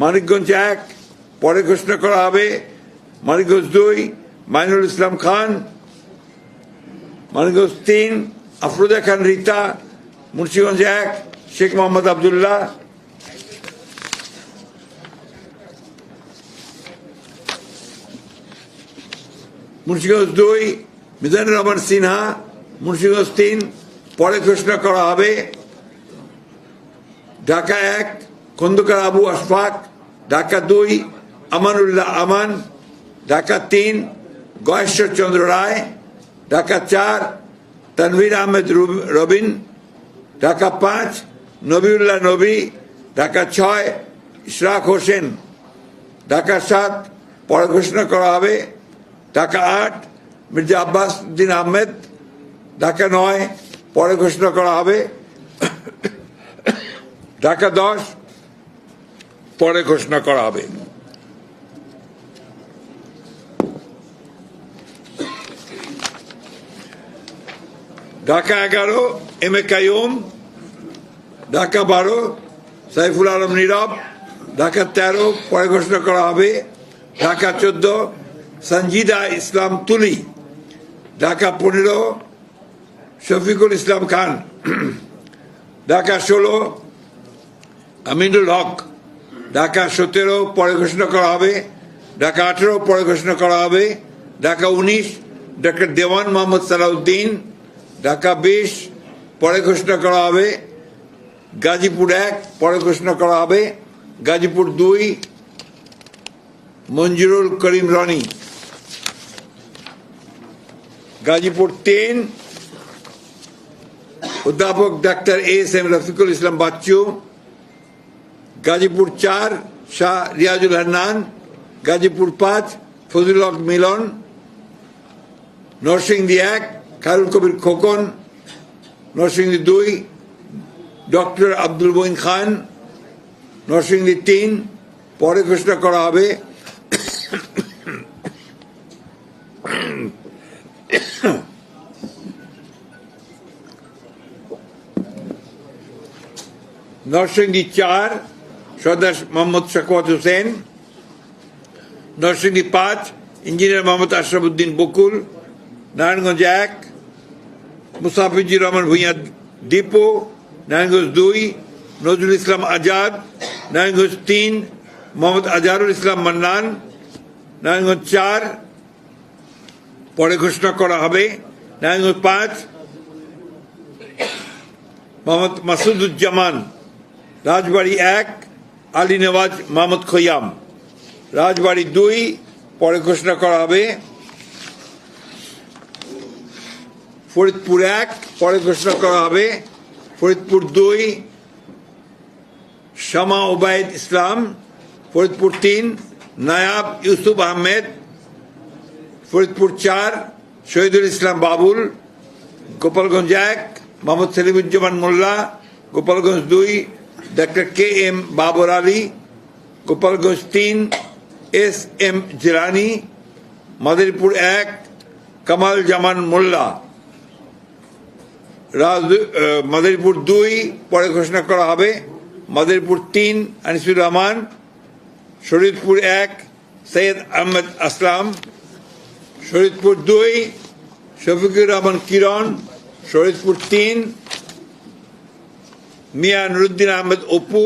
মানিকগঞ্জ 1 পরে ঘোষণা করা হবে, মানিকগঞ্জ 2 মাইনুল ইসলাম খান, মানিকগঞ্জ 3 আফরোজা খান রীতা, মুন্সিগঞ্জ 1 শেখ মোহাম্মদ আবদুল্লাহ, মুন্সিগঞ্জ 2 মিজানুর রহমান সিনহা, মুন্সিগঞ্জ 3 পরে ঘোষণা করা হবে, ঢাকা 1 খন্দকার আবু আশফাক, ঢাকা 2 আমানুল্লাহ আমান, ঢাকা 3 গয়েশ্বর চন্দ্র রায়, ঢাকা 4 তানভীর আহমেদ রবিন, ঢাকা 5 নবিউল্লাহ নবী, ঢাকা 6 ইশরাক হোসেন, ঢাকা 7 পরে ঘোষণা করা হবে, ঢাকা 8 মির্জা আব্বাস উদ্দিন আহমেদ, ঢাকা 9 পরে ঘোষণা করা হবে, ঢাকা 10 পরে ঘোষণা করা হবে। ঢাকা 11 এম এ কাইয়ুম, ঢাকা 12 সাইফুল আলম নীরব, ঢাকা 13 পরে ঘোষণা করা হবে, ঢাকা 14 সঞ্জিদা ইসলাম তুলি, ঢাকা 15 শফিকুল ইসলাম খান, ঢাকা 16 আমিনুল হক, ঢাকা 17 পরে ঘোষণা করা হবে, ঢাকা 18 পরে ঘোষণা করা হবে, ঢাকা 19 ডক্টর দেওয়ান মোহাম্মদ সালাউদ্দিন, ঢাকা 20 পরে ঘোষণা করা হবে, গাজীপুর 1 পরে ঘোষণা করা হবে, গাজীপুর 2 মঞ্জুরুল করিম রনি, গাজীপুর 3 অধ্যাপক doctor S M Rafiqul Islam Bachchu, Gazipur 4 Shah Riazul Hannan, Gazipur 5 Fazlul হক মিলন, নরসিংদী 1 খায়রুল কবির খোকন, নরসিংদী 2 ডক্টর আব্দুল মঈন খান, নরসিংদী 3 পরে ঘোষণা করা হবে, নরসিংদী 4 সর্দার মোহাম্মদ শাকওয়াত হোসেন, নরসিংদী 5 ইঞ্জিনিয়ার মোহাম্মদ আশরাফুদ্দিন বকুল, নারায়ণগঞ্জ 1 মুসাফিজুর রহমান ভূঁইয়া দীপু, নারায়ণগঞ্জ 2 নজরুল ইসলাম আজাদ, নারায়ণগঞ্জ 3 মোহাম্মদ আজহারুল ইসলাম মান্নান, নারায়ণগঞ্জ 4 পরে ঘোষণা করা হবে, নারায়ণগঞ্জ 5 মোহাম্মদ মাসুদুজ্জামান, রাজবাড়ী 1 আলী নেওয়াজ মোহাম্মদ খৈয়াম, রাজবাড়ী 2 পরে ঘোষণা করা হবে, ফরিদপুর 1 পরে ঘোষণা করা হবে, Faridpur 2 Shama Obaid Islam, Faridpur 3 Nayab Yusuf Ahmed, Faridpur 4 Shahidul Islam Babul, Gopalganj 1 Mohammad Selimuzzaman Molla, Gopalganj 2 doctor K M Babar Ali, Gopalganj 3 S M Jilani, Madaripur 1 Kamal Zaman Molla, Madaripur 2 পরে ঘোষণা করা হবে, মাদারীপুর 3 আনিসুর রহমান, শরীয়তপুর 1 সৈয়দ আহমেদ আসলাম, শরীয়তপুর 2 শফিকুর রহমান কিরণ, শরীয়তপুর 3 মিয়া নুরুদ্দিন আহমেদ অপু,